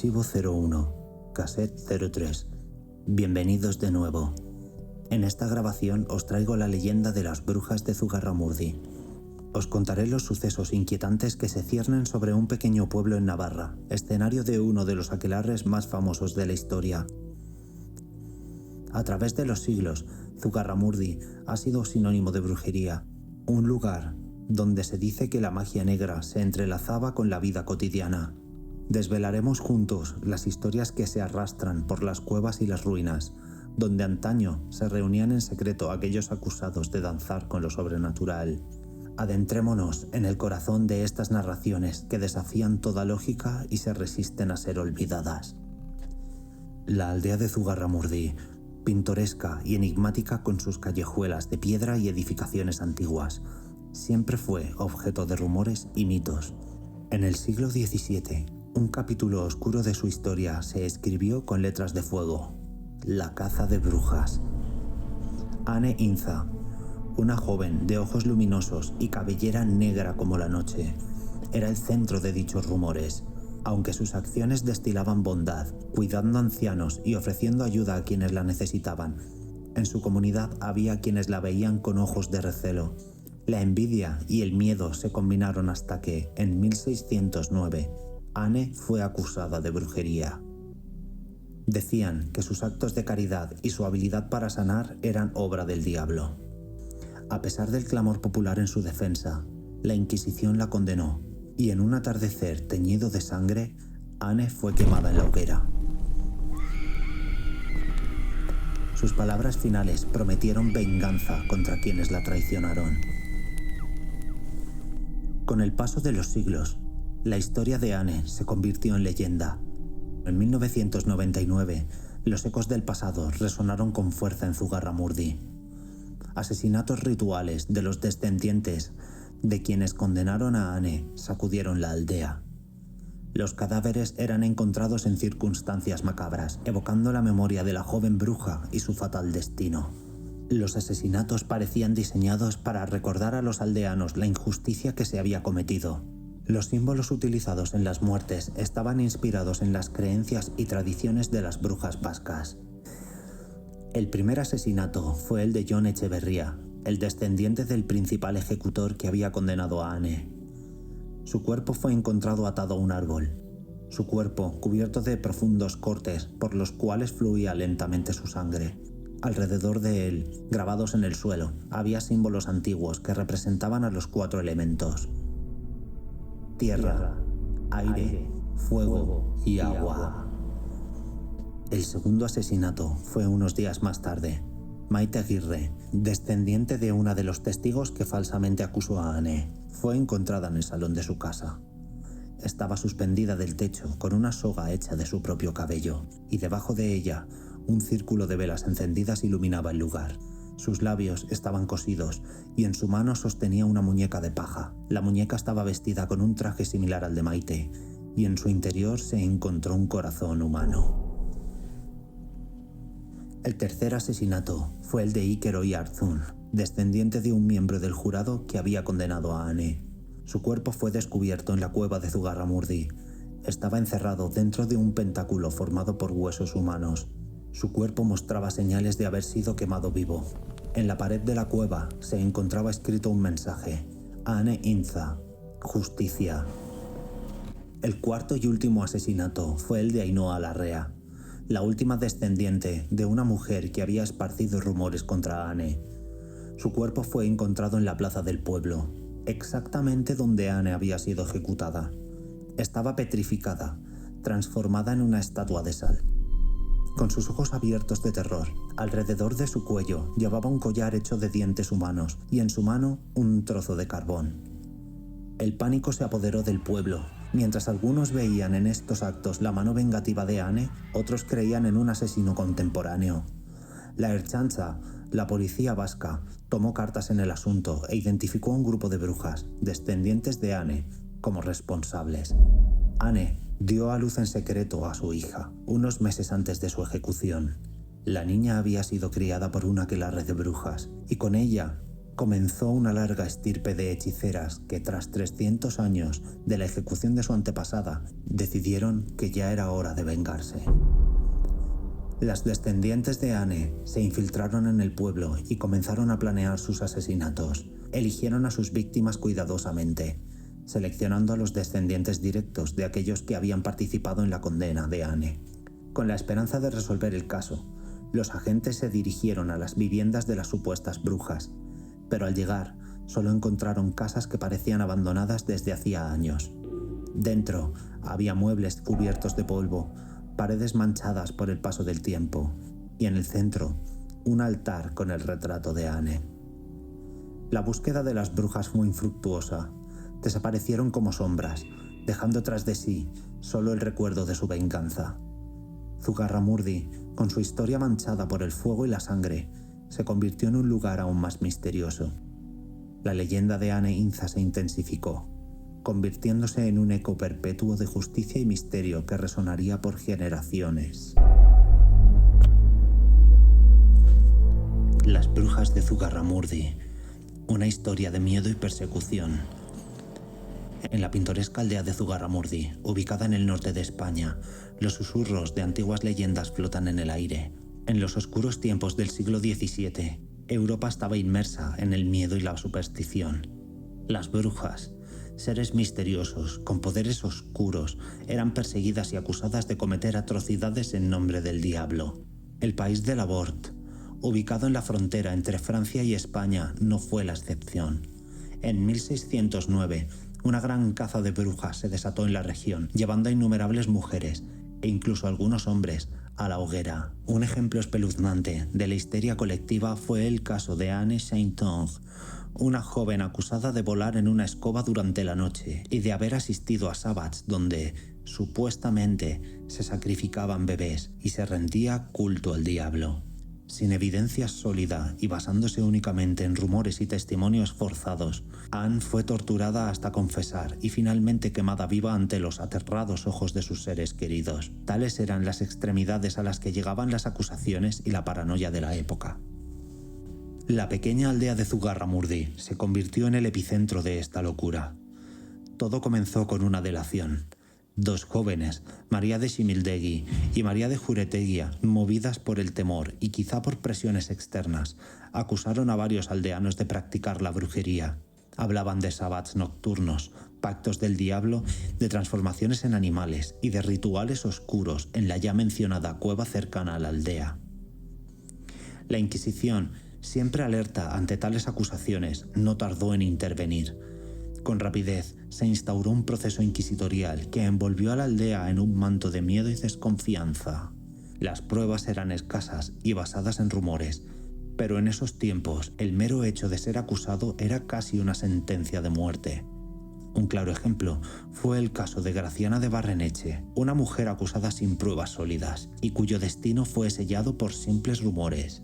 Archivo 01, Cassette 03. Bienvenidos de nuevo. En esta grabación os traigo la leyenda de las brujas de Zugarramurdi. Os contaré los sucesos inquietantes que se ciernen sobre un pequeño pueblo en Navarra, escenario de uno de los aquelarres más famosos de la historia. A través de los siglos, Zugarramurdi ha sido sinónimo de brujería, un lugar donde se dice que la magia negra se entrelazaba con la vida cotidiana. Desvelaremos juntos las historias que se arrastran por las cuevas y las ruinas, donde antaño se reunían en secreto aquellos acusados de danzar con lo sobrenatural. Adentrémonos en el corazón de estas narraciones que desafían toda lógica y se resisten a ser olvidadas. La aldea de Zugarramurdi, pintoresca y enigmática con sus callejuelas de piedra y edificaciones antiguas, siempre fue objeto de rumores y mitos. En el siglo XVII, un capítulo oscuro de su historia se escribió con letras de fuego: la caza de brujas. Anne Inza, una joven de ojos luminosos y cabellera negra como la noche, era el centro de dichos rumores. Aunque sus acciones destilaban bondad, cuidando ancianos y ofreciendo ayuda a quienes la necesitaban, en su comunidad había quienes la veían con ojos de recelo. La envidia y el miedo se combinaron hasta que, en 1609, Anne fue acusada de brujería. Decían que sus actos de caridad y su habilidad para sanar eran obra del diablo. A pesar del clamor popular en su defensa, la Inquisición la condenó, y en un atardecer teñido de sangre, Anne fue quemada en la hoguera. Sus palabras finales prometieron venganza contra quienes la traicionaron. Con el paso de los siglos, la historia de Anne se convirtió en leyenda. En 1999, los ecos del pasado resonaron con fuerza en Zugarramurdi. Asesinatos rituales de los descendientes de quienes condenaron a Anne sacudieron la aldea. Los cadáveres eran encontrados en circunstancias macabras, evocando la memoria de la joven bruja y su fatal destino. Los asesinatos parecían diseñados para recordar a los aldeanos la injusticia que se había cometido. Los símbolos utilizados en las muertes estaban inspirados en las creencias y tradiciones de las brujas vascas. El primer asesinato fue el de John Echeverría, el descendiente del principal ejecutor que había condenado a Anne. Su cuerpo fue encontrado atado a un árbol, su cuerpo cubierto de profundos cortes por los cuales fluía lentamente su sangre. Alrededor de él, grabados en el suelo, había símbolos antiguos que representaban a los 4 elementos: tierra, aire, fuego y agua. El segundo asesinato fue unos días más tarde. Maite Aguirre, descendiente de una de los testigos que falsamente acusó a Anne, fue encontrada en el salón de su casa. Estaba suspendida del techo con una soga hecha de su propio cabello, y debajo de ella, un círculo de velas encendidas iluminaba el lugar. Sus labios estaban cosidos y en su mano sostenía una muñeca de paja. La muñeca estaba vestida con un traje similar al de Maite, y en su interior se encontró un corazón humano. El tercer asesinato fue el de Iker Oyarzún, descendiente de un miembro del jurado que había condenado a Anne. Su cuerpo fue descubierto en la cueva de Zugarramurdi. Estaba encerrado dentro de un pentáculo formado por huesos humanos. Su cuerpo mostraba señales de haber sido quemado vivo. En la pared de la cueva se encontraba escrito un mensaje: Anne Inza, justicia. El cuarto y último asesinato fue el de Ainhoa Larrea, la última descendiente de una mujer que había esparcido rumores contra Anne. Su cuerpo fue encontrado en la plaza del pueblo, exactamente donde Anne había sido ejecutada. Estaba petrificada, transformada en una estatua de sal. Con sus ojos abiertos de terror, alrededor de su cuello llevaba un collar hecho de dientes humanos y en su mano un trozo de carbón. El pánico se apoderó del pueblo. Mientras algunos veían en estos actos la mano vengativa de Anne, otros creían en un asesino contemporáneo. La Ertzaintza, la policía vasca, tomó cartas en el asunto e identificó a un grupo de brujas, descendientes de Anne, como responsables. Anne dio a luz en secreto a su hija, unos meses antes de su ejecución. La niña había sido criada por una aquelarre de brujas, y con ella Comenzó una larga estirpe de hechiceras que, tras 300 años de la ejecución de su antepasada, decidieron que ya era hora de vengarse. Las descendientes de Anne se infiltraron en el pueblo y comenzaron a planear sus asesinatos. Eligieron a sus víctimas cuidadosamente, seleccionando a los descendientes directos de aquellos que habían participado en la condena de Anne. Con la esperanza de resolver el caso, los agentes se dirigieron a las viviendas de las supuestas brujas, pero al llegar solo encontraron casas que parecían abandonadas desde hacía años. Dentro había muebles cubiertos de polvo, paredes manchadas por el paso del tiempo y en el centro un altar con el retrato de Anne. La búsqueda de las brujas fue infructuosa. Desaparecieron como sombras, dejando tras de sí solo el recuerdo de su venganza. Zugarramurdi, con su historia manchada por el fuego y la sangre, se convirtió en un lugar aún más misterioso. La leyenda de Anne Inza se intensificó, convirtiéndose en un eco perpetuo de justicia y misterio que resonaría por generaciones. Las brujas de Zugarramurdi, una historia de miedo y persecución. En la pintoresca aldea de Zugarramurdi, ubicada en el norte de España, los susurros de antiguas leyendas flotan en el aire. En los oscuros tiempos del siglo XVII, Europa estaba inmersa en el miedo y la superstición. Las brujas, seres misteriosos con poderes oscuros, eran perseguidas y acusadas de cometer atrocidades en nombre del diablo. El país de Labort, ubicado en la frontera entre Francia y España, no fue la excepción. En 1609, una gran caza de brujas se desató en la región, llevando a innumerables mujeres e incluso algunos hombres a la hoguera. Un ejemplo espeluznante de la histeria colectiva fue el caso de Anne Saintonge, una joven acusada de volar en una escoba durante la noche y de haber asistido a sabbats donde, supuestamente, se sacrificaban bebés y se rendía culto al diablo. Sin evidencia sólida y basándose únicamente en rumores y testimonios forzados, Anne fue torturada hasta confesar y finalmente quemada viva ante los aterrados ojos de sus seres queridos. Tales eran las extremidades a las que llegaban las acusaciones y la paranoia de la época. La pequeña aldea de Zugarramurdi se convirtió en el epicentro de esta locura. Todo comenzó con una delación. Dos jóvenes, María de Simildegui y María de Jureteguía, movidas por el temor y quizá por presiones externas, acusaron a varios aldeanos de practicar la brujería. Hablaban de sabbats nocturnos, pactos del diablo, de transformaciones en animales y de rituales oscuros en la ya mencionada cueva cercana a la aldea. La Inquisición, siempre alerta ante tales acusaciones, no tardó en intervenir. Con rapidez se instauró un proceso inquisitorial que envolvió a la aldea en un manto de miedo y desconfianza. Las pruebas eran escasas y basadas en rumores, pero en esos tiempos el mero hecho de ser acusado era casi una sentencia de muerte. Un claro ejemplo fue el caso de Graciana de Barreneche, una mujer acusada sin pruebas sólidas y cuyo destino fue sellado por simples rumores.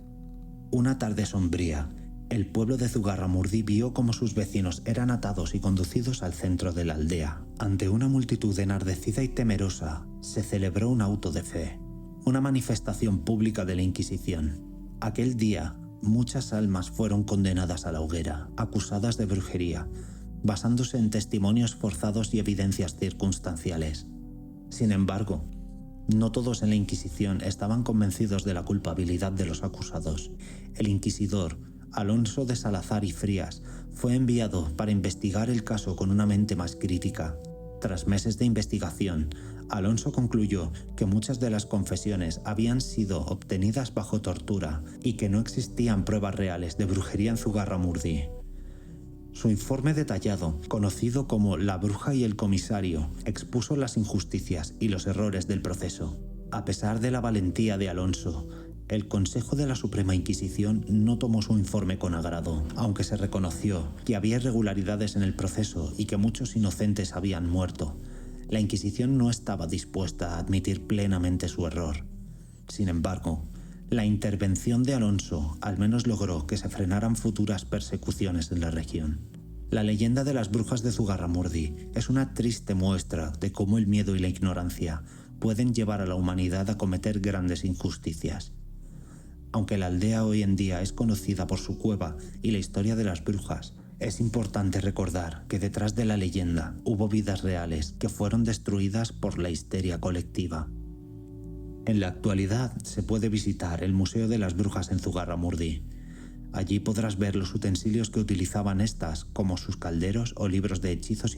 Una tarde sombría, el pueblo de Zugarramurdi vio cómo sus vecinos eran atados y conducidos al centro de la aldea. Ante una multitud enardecida y temerosa, se celebró un auto de fe, una manifestación pública de la Inquisición. Aquel día, muchas almas fueron condenadas a la hoguera, acusadas de brujería, basándose en testimonios forzados y evidencias circunstanciales. Sin embargo, no todos en la Inquisición estaban convencidos de la culpabilidad de los acusados. El inquisidor Alonso de Salazar y Frías fue enviado para investigar el caso con una mente más crítica. Tras meses de investigación, Alonso concluyó que muchas de las confesiones habían sido obtenidas bajo tortura y que no existían pruebas reales de brujería en Zugarramurdi. Su informe detallado, conocido como La bruja y el comisario, expuso las injusticias y los errores del proceso. A pesar de la valentía de Alonso, el Consejo de la Suprema Inquisición no tomó su informe con agrado, aunque se reconoció que había irregularidades en el proceso y que muchos inocentes habían muerto. La Inquisición no estaba dispuesta a admitir plenamente su error. Sin embargo, la intervención de Alonso al menos logró que se frenaran futuras persecuciones en la región. La leyenda de las brujas de Zugarramurdi es una triste muestra de cómo el miedo y la ignorancia pueden llevar a la humanidad a cometer grandes injusticias. Aunque la aldea hoy en día es conocida por su cueva y la historia de las brujas, es importante recordar que detrás de la leyenda hubo vidas reales que fueron destruidas por la histeria colectiva. En la actualidad se puede visitar el Museo de las Brujas en Zugarramurdi. Allí podrás ver los utensilios que utilizaban estas, como sus calderos o libros de hechizos